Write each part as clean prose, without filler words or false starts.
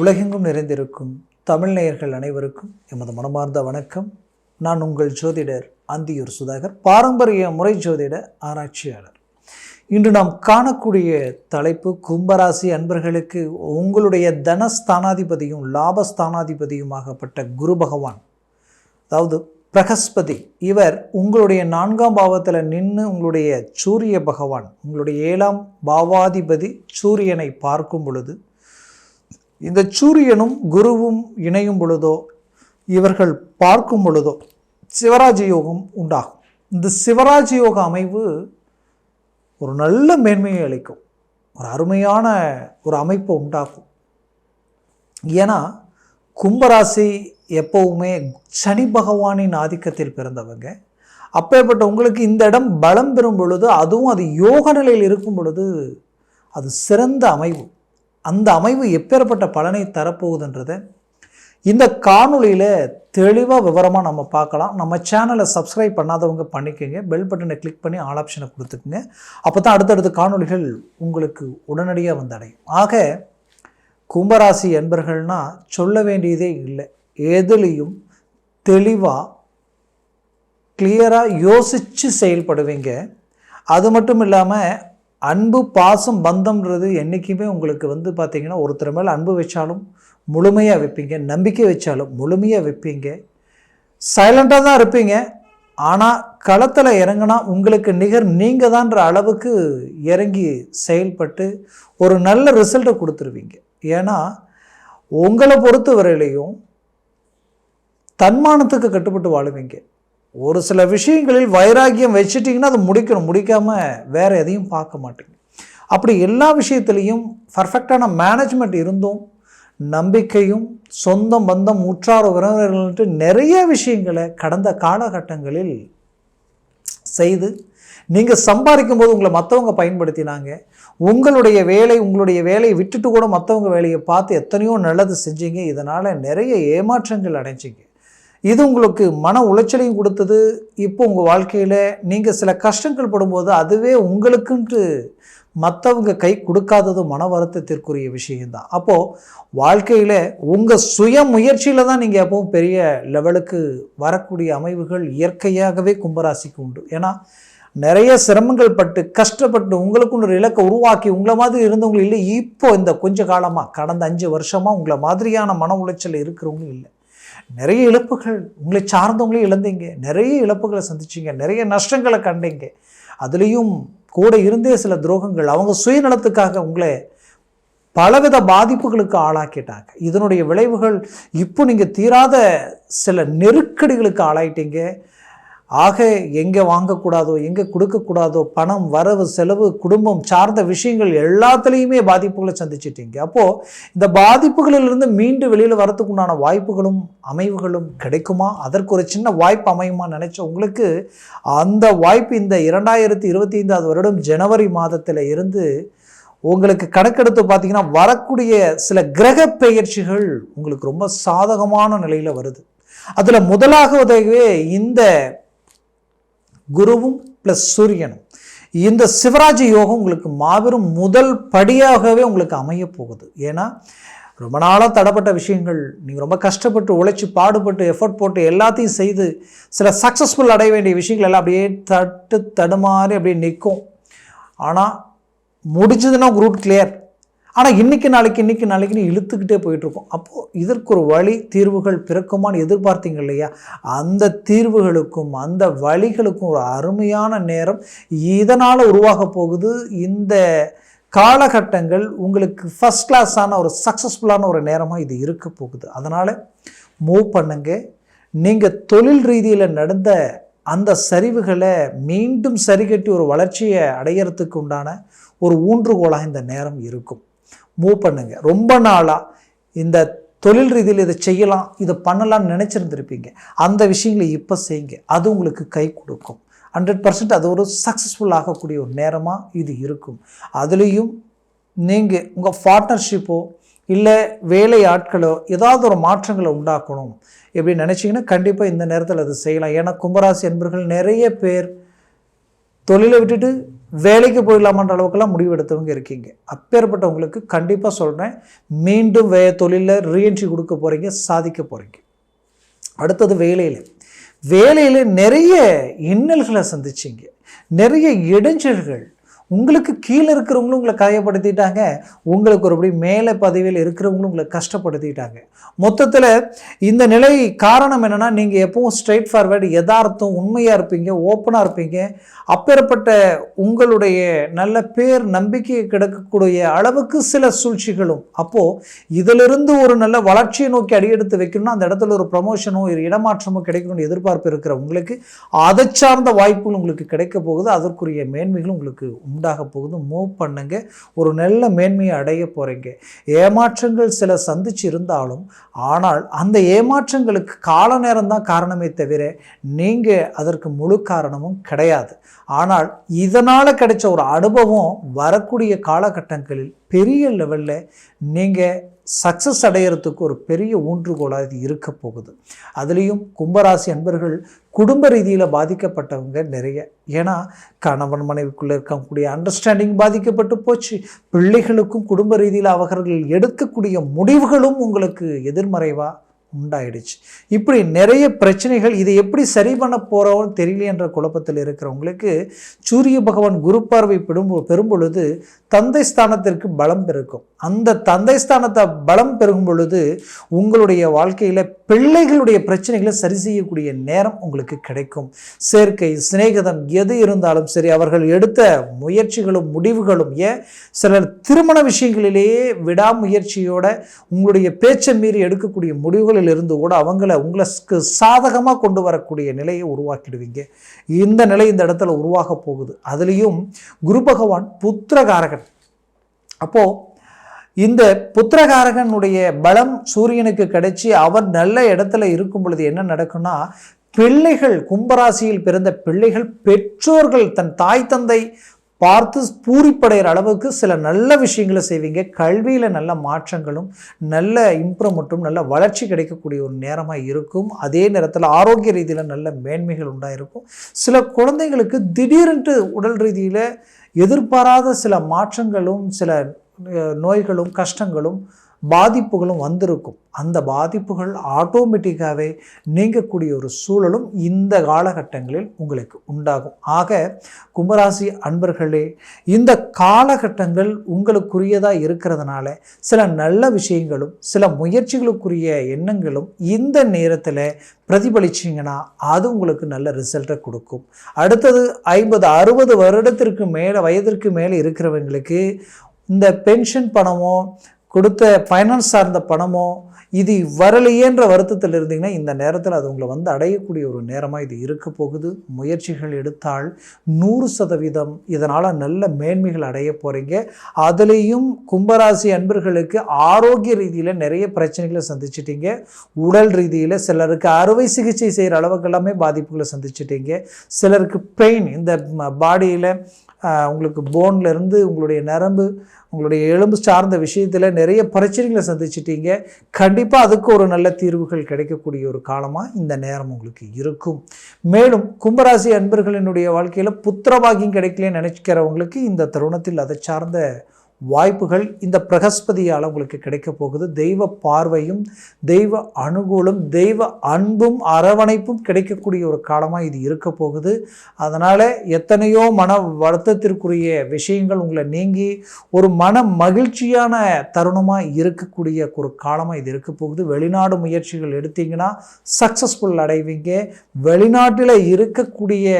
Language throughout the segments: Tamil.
உலகெங்கும் நிறைந்திருக்கும் தமிழ் நேயர்கள் அனைவருக்கும் எமது மனமார்ந்த வணக்கம். நான் உங்கள் ஜோதிடர் அந்தியூர் சுதாகர், பாரம்பரிய முறை ஜோதிட ஆராய்ச்சியாளர். இன்று நாம் காணக்கூடிய தலைப்பு, கும்பராசி அன்பர்களுக்கு உங்களுடைய தனஸ்தானாதிபதியும் லாபஸ்தானாதிபதியுமாகப்பட்ட குரு பகவான், அதாவது பிரகஸ்பதி, இவர் உங்களுடைய 4ஆம் பாவத்தில் நின்று உங்களுடைய சூரிய பகவான், உங்களுடைய 7ஆம் பாவாதிபதி சூரியனை பார்க்கும் பொழுது, இந்த சூரியனும் குருவும் இணையும் பொழுதோ, இவர்கள் பார்க்கும் பொழுதோ சிவராஜ யோகம் உண்டாகும். இந்த சிவராஜ யோக அமைவு ஒரு நல்ல மேன்மையை அளிக்கும், ஒரு அருமையான ஒரு அமைப்பை உண்டாக்கும். ஏன்னா கும்பராசி எப்போவுமே சனி பகவானின் ஆதிக்கத்தில் பிறந்தவங்க. அப்பேற்பட்ட உங்களுக்கு இந்த இடம் பலம் பெறும் பொழுது, அதுவும் அது யோக நிலையில் இருக்கும் பொழுது, அது சிறந்த அமைவு. அந்த அமைவு எப்பேற்பட்ட பலனை தரப்போகுதுன்றதை இந்த காணொலியில் தெளிவாக விவரமாக நம்ம பார்க்கலாம். நம்ம சேனலை சப்ஸ்கிரைப் பண்ணாதவங்க பண்ணிக்கோங்க, பெல் பட்டனை கிளிக் பண்ணி ஆல் ஆப்ஷனை கொடுத்துக்குங்க. அப்போ தான் அடுத்தடுத்த காணொலிகள் உங்களுக்கு உடனடியாக வந்தடையும். ஆக கும்பராசி என்பர்கள்னால் சொல்ல வேண்டியதே இல்லை. எதுலேயும் தெளிவாக கிளியராக யோசித்து செயல்படுவீங்க. அது மட்டும் இல்லாமல் அன்பு, பாசம், பந்தம்ன்றது என்றைக்குமே உங்களுக்கு பார்த்திங்கன்னா, ஒருத்தர் மேலே அன்பு வச்சாலும் முழுமையாக வைப்பீங்க, நம்பிக்கை வச்சாலும் முழுமையாக வைப்பீங்க. சைலண்ட்டாக தான் இருப்பீங்க, ஆனால் களத்தில் இறங்கினா உங்களுக்கு நிகர் நீங்கள் தான்ற அளவுக்கு இறங்கி செயல்பட்டு ஒரு நல்ல ரிசல்ட்டை கொடுத்துருவீங்க. ஏன்னா உங்களை பொறுத்த வரையிலையும் தன்மானத்துக்கு கட்டுப்பட்டு வாழுவீங்க. ஒரு சில விஷயங்களில் வைராக்கியம் வச்சுட்டிங்கன்னா அது முடிக்காமல் வேறு எதையும் பார்க்க மாட்டீங்க. அப்படி எல்லா விஷயத்துலேயும் பர்ஃபெக்டான மேனேஜ்மெண்ட் இருந்தும், நம்பிக்கையும், சொந்தம், பந்தம், உற்றார உறவினர்கள்ட்டு நிறைய விஷயங்களை கடந்த காலகட்டங்களில் செய்து நீங்கள் சம்பாதிக்கும் போது உங்களை மற்றவங்க பயன்படுத்தினாங்க. உங்களுடைய வேலையை விட்டுட்டு கூட மற்றவங்க வேலையை பார்த்து எத்தனையோ நல்லது செஞ்சீங்க. இதனால் நிறைய ஏமாற்றங்கள் அடைஞ்சிங்க. இது உங்களுக்கு மன உளைச்சலையும் கொடுத்தது. இப்போ உங்கள் வாழ்க்கையில் நீங்கள் சில கஷ்டங்கள் படும்போது அதுவே உங்களுக்குன்ட்டு மற்றவங்க கை கொடுக்காதது மன வருத்தத்திற்குரிய விஷயம்தான். அப்போது வாழ்க்கையில் உங்கள் சுய முயற்சியில் தான் நீங்கள் எப்பவும் பெரிய லெவலுக்கு வரக்கூடிய அமைவுகள் இயற்கையாகவே கும்பராசிக்கு உண்டு. ஏன்னா நிறைய சிரமங்கள் பட்டு கஷ்டப்பட்டு உங்களுக்குன்னு ஒரு இலக்கை உருவாக்கி உங்களை மாதிரி இருந்தவங்க இல்லை. இப்போ இந்த கொஞ்ச காலமாக, கடந்த 5 வருஷமாக உங்களை மாதிரியான மன உளைச்சல் இருக்கிறவங்களும் இல்லை. நிறைய இழப்புகள், உங்களை சார்ந்தவங்களே இழந்தீங்க, நிறைய இழப்புகளை சந்திச்சிங்க, நிறைய நஷ்டங்களை கண்டீங்க. அதுலேயும் கூட இருந்தே சில துரோகங்கள், அவங்க சுயநலத்துக்காக உங்களை பலவித பாதிப்புகளுக்கு ஆளாக்கிட்டாங்க. இதனுடைய விளைவுகள் இப்போ நீங்கள் தீராத சில நெருக்கடிகளுக்கு ஆளாயிட்டீங்க. ஆக எங்கே வாங்கக்கூடாதோ, எங்கே கொடுக்கக்கூடாதோ, பணம், வரவு, செலவு, குடும்பம் சார்ந்த விஷயங்கள் எல்லாத்துலேயுமே பாதிப்புகளை சந்திச்சிட்டீங்க. அப்போது இந்த பாதிப்புகளிலிருந்து மீண்டு வெளியில் வரத்துக்கு உண்டான வாய்ப்புகளும் அமைவுகளும் கிடைக்குமா, அதற்கு ஒரு சின்ன வாய்ப்பு அமையுமா நினச்ச உங்களுக்கு அந்த வாய்ப்பு இந்த 2025 வருடம் ஜனவரி மாதத்தில் இருந்து உங்களுக்கு கணக்கெடுத்து பார்த்தீங்கன்னா வரக்கூடிய சில கிரக பெயர்ச்சிகள் உங்களுக்கு ரொம்ப சாதகமான நிலையில் வருது. அதில் முதலாகவே இந்த குருவும் ப்ளஸ் சூரியனும், இந்த சிவராஜ யோகம் உங்களுக்கு மாபெரும் முதல் படியாகவே உங்களுக்கு அமைய போகுது. ஏன்னா ரொம்ப நாளாக தடப்பட்ட விஷயங்கள், நீங்கள் ரொம்ப கஷ்டப்பட்டு உழைச்சி பாடுபட்டு எஃபர்ட் போட்டு எல்லாத்தையும் செய்து சில சக்ஸஸ்ஃபுல் அடைய வேண்டிய விஷயங்கள் எல்லாம் அப்படியே தடுமாறி அப்படியே நிற்கும். ஆனால் முடிஞ்சதுன்னா ரூட் கிளியர். ஆனால் இன்றைக்கி நாளைக்குன்னு இழுத்துக்கிட்டே போயிட்டுருக்கோம். அப்போது இதற்கு ஒரு வழி, தீர்வுகள் பிறக்குமான்னு எதிர்பார்த்தீங்க இல்லையா? அந்த தீர்வுகளுக்கும் அந்த வழிகளுக்கும் ஒரு அருமையான நேரம் இதனால் உருவாக போகுது. இந்த காலகட்டங்கள் உங்களுக்கு ஃபஸ்ட் கிளாஸான ஒரு சக்ஸஸ்ஃபுல்லான ஒரு நேரமாக இது இருக்க போகுது. அதனால் மூவ் பண்ணுங்க. நீங்கள் தொழில் ரீதியில் நடந்த அந்த சரிவுகளை மீண்டும் சரிகட்டி ஒரு வளர்ச்சியை அடையிறதுக்கு உண்டான ஒரு ஊன்றுகோலாக இந்த நேரம் இருக்கும். மூவ் பண்ணுங்க. ரொம்ப நாளாக இந்த தொழில் ரீதியில் இதை செய்யலாம், இதை பண்ணலாம்னு நினச்சிருந்துருப்பீங்க. அந்த விஷயங்களை இப்போ செய்யுங்க, அது உங்களுக்கு கை கொடுக்கும். 100% அது ஒரு சக்ஸஸ்ஃபுல் ஆகக்கூடிய ஒரு நேரமாக இது இருக்கும். அதுலேயும் நீங்கள் உங்கள் பார்ட்னர்ஷிப்போ இல்லை வேலை ஆட்களோ ஏதாவது ஒரு மாற்றங்களை உண்டாக்கணும் எப்படி நினச்சிங்கன்னா கண்டிப்பாக இந்த நேரத்தில் அது செய்யலாம். ஏன்னா கும்பராசி என்பர்கள் நிறைய பேர் தொழிலை விட்டுட்டு வேலைக்கு போயிடலாமான்ற அளவுக்குலாம் முடிவு எடுத்தவங்க இருக்கீங்க. அப்பேற்பட்டவங்களுக்கு கண்டிப்பாக சொல்கிறேன், மீண்டும் தொழிலில் ரீஎன்ட்ரி கொடுக்க போகிறீங்க, சாதிக்க போகிறீங்க. அடுத்தது வேலையில் நிறைய இன்னல்களை சந்திச்சிங்க, நிறைய இடைஞ்சல்கள். உங்களுக்கு கீழே இருக்கிறவங்களும் உங்களை காயப்படுத்திட்டாங்க, உங்களுக்கு ஒருபடி மேலே பதவியில் இருக்கிறவங்களும் உங்களை கஷ்டப்படுத்திட்டாங்க. மொத்தத்தில் இந்த நிலை காரணம் என்னென்னா, நீங்கள் எப்பவும் ஸ்ட்ரெயிட் ஃபார்வேர்டு, யதார்த்தம், உண்மையாக இருப்பீங்க, ஓப்பனாக இருப்பீங்க. அப்பேற்பட்ட உங்களுடைய நல்ல பேர் நம்பிக்கையை கிடைக்கக்கூடிய அளவுக்கு சில சூழ்ச்சிகளும், அப்போது இதிலிருந்து ஒரு நல்ல வளர்ச்சியை நோக்கி அடியெடுத்து வைக்கணும்னா அந்த இடத்துல ஒரு ப்ரமோஷனோ ஒரு இடமாற்றமோ கிடைக்கணும்னு எதிர்பார்ப்பு இருக்கிற உங்களுக்கு அதை சார்ந்த வாய்ப்புகள் உங்களுக்கு கிடைக்க போகுது. அதற்குரிய மேன்மைகளும் உங்களுக்கு உண்டாக போகுது. மூவ் பண்ணுங்க, ஒரு நல்ல மேன்மையை அடைய போகிறீங்க. ஏமாற்றங்கள் சில சந்திச்சு இருந்தாலும், ஆனால் அந்த ஏமாற்றங்களுக்கு கால நேரம் தான் காரணமே தவிர நீங்கள் அதற்கு முழு காரணமும் கிடையாது. ஆனால் இதனால் கிடைச்ச ஒரு அனுபவம் வரக்கூடிய காலகட்டங்களில் பெரிய லெவலில் நீங்கள் சக்ஸஸ் அடையிறதுக்கு ஒரு பெரிய ஊன்றுகோலாக இது இருக்க போகுது. அதுலேயும் கும்பராசி அன்பர்கள் குடும்ப ரீதியில் பாதிக்கப்பட்டவங்க நிறைய. ஏன்னா கணவன் மனைவிக்குள்ளே இருக்கக்கூடிய அண்டர்ஸ்டாண்டிங் பாதிக்கப்பட்டு போச்சு. பிள்ளைகளுக்கும் குடும்ப ரீதியில் அவர்கள் எடுக்கக்கூடிய முடிவுகளும் உங்களுக்கு எதிர்மறைவாக உண்டாயிடுச்சு. இப்படி நிறைய பிரச்சனைகள். இதை எப்படி சரி பண்ண போகிறோம் தெரியல என்ற குழப்பத்தில் இருக்கிறவங்களுக்கு சூரிய பகவான் குரு பார்வை பெறும் பொழுது தந்தை ஸ்தானத்திற்கு பலம் பெருக்கும். அந்த தந்தை ஸ்தானத்தை பலம் பெருகும் பொழுது உங்களுடைய வாழ்க்கையில் பிள்ளைகளுடைய பிரச்சனைகளை சரி செய்யக்கூடிய நேரம் உங்களுக்கு கிடைக்கும். சேர்க்கை, சிநேகிதம் எது இருந்தாலும் சரி, அவர்கள் எடுத்த முயற்சிகளும் முடிவுகளும், சிலர் திருமண விஷயங்களிலேயே விடாமுயற்சியோட உங்களுடைய பேச்சை மீறி எடுக்கக்கூடிய முடிவுகள் இருந்து கூட உங்களுக்கு சாதகமாக கொண்டு வரக்கூடிய நிலையை உருவாக்கிடுவீங்க. இந்த நிலை இந்த இடத்துல உருவாக போகுது. அதுலேயும் குரு பகவான் புத்திரகாரகன். அப்போ இந்த புத்திரகாரகனுடைய பலம் சூரியனுக்கு கிடைச்சி அவர் நல்ல இடத்துல இருக்கும் பொழுது என்ன நடக்கும்னா, பிள்ளைகள், கும்பராசியில் பிறந்த பிள்ளைகள், பெற்றோர்கள் தன் தாய் தந்தை பார்த்து பூரிப்படைகிற அளவுக்கு சில நல்ல விஷயங்களை செய்வீங்க. கல்வியில் நல்ல மாற்றங்களும் நல்ல இம்ப்ரூவ்மெண்ட்டும் நல்ல வளர்ச்சி கிடைக்கக்கூடிய ஒரு நேரமாக இருக்கும். அதே நேரத்தில் ஆரோக்கிய ரீதியில் நல்ல மேன்மைகள் உண்டாயிருக்கும். சில குழந்தைங்களுக்கு திடீரென்று உடல் ரீதியில் எதிர்பாராத சில மாற்றங்களும் சில நோய்களும் கஷ்டங்களும் பாதிப்புகளும் வந்திருக்கும். அந்த பாதிப்புகள் ஆட்டோமேட்டிக்காகவே நீங்கக்கூடிய ஒரு சூழலும் இந்த காலகட்டங்களில் உங்களுக்கு உண்டாகும். ஆக கும்பராசி அன்பர்களே, இந்த காலகட்டங்கள் உங்களுக்குரியதாக இருக்கிறதுனால சில நல்ல விஷயங்களும் சில முயற்சிகளுக்குரிய எண்ணங்களும் இந்த நேரத்தில் பிரதிபலிச்சிங்கன்னா அது உங்களுக்கு நல்ல ரிசல்ட்டை கொடுக்கும். அடுத்தது 50-60 வருடத்திற்கு மேலே வயதிற்கு மேலே இருக்கிறவங்களுக்கு இந்த பென்ஷன் பணமோ கொடுத்த ஃபைனான்ஸ் சார்ந்த பணமோ இது வரலையேன்ற வருத்தத்தில் இருந்தீங்கன்னா இந்த நேரத்தில் அது உங்களை அடையக்கூடிய ஒரு நேரமாக இது இருக்க போகுது. முயற்சிகள் எடுத்தால் 100% இதனால் நல்ல மேன்மைகள் அடைய போகிறீங்க. அதுலேயும் கும்பராசி அன்பர்களுக்கு ஆரோக்கிய ரீதியில் நிறைய பிரச்சனைகளை சந்திச்சிட்டீங்க. உடல் ரீதியில் சிலருக்கு அறுவை சிகிச்சை செய்கிற அளவுக்கு எல்லாமே பாதிப்புகளை சந்திச்சிட்டீங்க. சிலருக்கு பெயின், இந்த பாடியில் உங்களுக்கு போன்லேருந்து உங்களுடைய நரம்பு, உங்களுடைய எலும்பு சார்ந்த விஷயத்தில் நிறைய பிரச்சனைகளை சந்திச்சிட்டீங்க. கண்டிப்பாக அதுக்கு ஒரு நல்ல தீர்வுகள் கிடைக்கக்கூடிய ஒரு காலமாக இந்த நேரம் உங்களுக்கு இருக்கும். மேலும் கும்பராசி அன்பர்களினுடைய வாழ்க்கையில் புத்திரபாகியம் கிடைக்கலன்னு நினைக்கிறவங்களுக்கு இந்த தருணத்தில் அதை சார்ந்த வாய்ப்புகள் இந்த பிரகஸ்பதியால் உங்களுக்கு கிடைக்க போகுது. தெய்வ பார்வையும் தெய்வ அனுகூலம் தெய்வ அன்பும் அரவணைப்பும் கிடைக்கக்கூடிய ஒரு காலமாக இது இருக்க போகுது. அதனால் எத்தனையோ மன வருத்தத்திற்குரிய விஷயங்கள் உங்களை நீங்கி ஒரு மன மகிழ்ச்சியான தருணமாக இருக்கக்கூடிய ஒரு காலமாக இது இருக்க போகுது. வெளிநாடு முயற்சிகள் எடுத்தீங்கன்னா சக்ஸஸ்ஃபுல் அடைவீங்க. வெளிநாட்டில் இருக்கக்கூடிய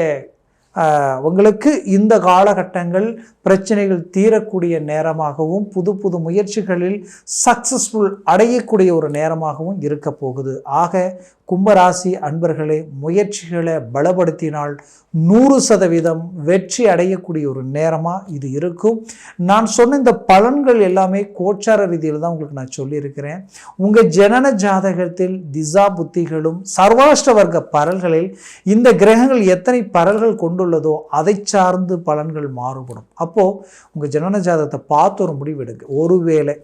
உங்களுக்கு இந்த காலகட்டங்கள் பிரச்சனைகள் தீரக்கூடிய நேரமாகவும் புது புது முயற்சிகளில் சக்ஸஸ்ஃபுல் அடையக்கூடிய ஒரு நேரமாகவும் இருக்க போகுது. ஆக கும்பராசி அன்பர்களே, முயற்சிகளை பலப்படுத்தினால் 100% வெற்றி அடையக்கூடிய ஒரு நேரமாக இது இருக்கும். நான் சொன்ன இந்த பலன்கள் எல்லாமே கோச்சார ரீதியில் தான் உங்களுக்கு நான் சொல்லியிருக்கிறேன். உங்கள் ஜனன ஜாதகத்தில் திசா புத்திகளும் சர்வாஷ்ட வர்க்க பரல்களில் இந்த கிரகங்கள் எத்தனை பரல்கள் கொண்டுள்ளதோ அதை சார்ந்து பலன்கள் மாறுபடும். அப்போது உங்கள் ஜனன ஜாதகத்தை பார்த்து ஒரு முடிவெடுங்க. ஒருவேளை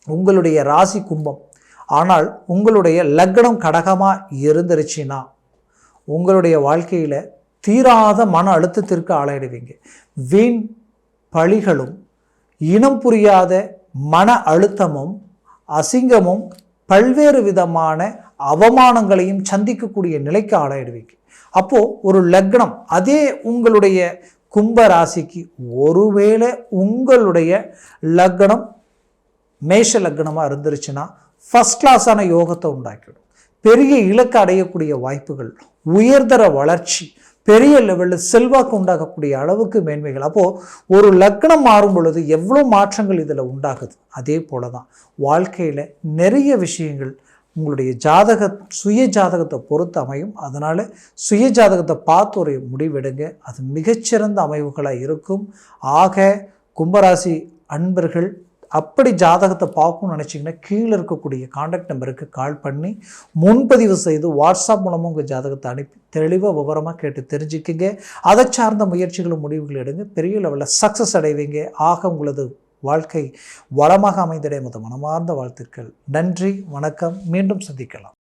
உங்களுடைய ராசி கும்பம் ஆனால் உங்களுடைய லக்னம் கடகமாக இருந்துருச்சுன்னா உங்களுடைய வாழ்க்கையில் தீராத மன அழுத்தத்திற்கு ஆளாயிடுவீங்க. வீண் பழிகளும் இனம் புரியாத மன அழுத்தமும் அசிங்கமும் பல்வேறு விதமான அவமானங்களையும் சந்திக்கக்கூடிய நிலைக்கு ஆளாயிடுவீங்க. அப்போது ஒரு லக்னம், அதே உங்களுடைய கும்ப ராசிக்கு ஒருவேளை உங்களுடைய லக்னம் மேஷ லக்னமாக இருந்துருச்சுன்னா ஃபஸ்ட் கிளாஸான யோகத்தை உண்டாக்கிடும். பெரிய இலக்கு அடையக்கூடிய வாய்ப்புகள், உயர்தர வளர்ச்சி, பெரிய லெவலில் செல்வாக்கு உண்டாகக்கூடிய அளவுக்கு மேன்மைகள். அப்போது ஒரு லக்னம் மாறும் பொழுது எவ்வளோ மாற்றங்கள் இதில் உண்டாகுது. அதே போல தான் வாழ்க்கையில் நிறைய விஷயங்கள் உங்களுடைய சுய ஜாதகத்தை பொறுத்து அமையும். அதனால் சுய ஜாதகத்தை பார்த்து ஒரு முடிவெடுங்க, அது மிகச்சிறந்த அமைவுகளாக இருக்கும். ஆக கும்பராசி அன்பர்கள் அப்படி ஜாதகத்தை பார்க்கணும்னு நினச்சிங்கன்னா கீழே இருக்கக்கூடிய காண்டாக்ட் நம்பருக்கு கால் பண்ணி முன்பதிவு செய்து வாட்ஸ்அப் மூலமாக உங்கள் ஜாதகத்தை அனுப்பி தெளிவாக விவரமாக கேட்டு தெரிஞ்சுக்கிங்க. அதை சார்ந்த முயற்சிகளும் முடிவுகள் எடுங்க, பெரிய லெவலில் சக்ஸஸ் அடைவீங்க. ஆக உங்களது வாழ்க்கை வளமாக அமைந்திட மனமார்ந்த வாழ்த்துக்கள். நன்றி, வணக்கம். மீண்டும் சந்திக்கலாம்.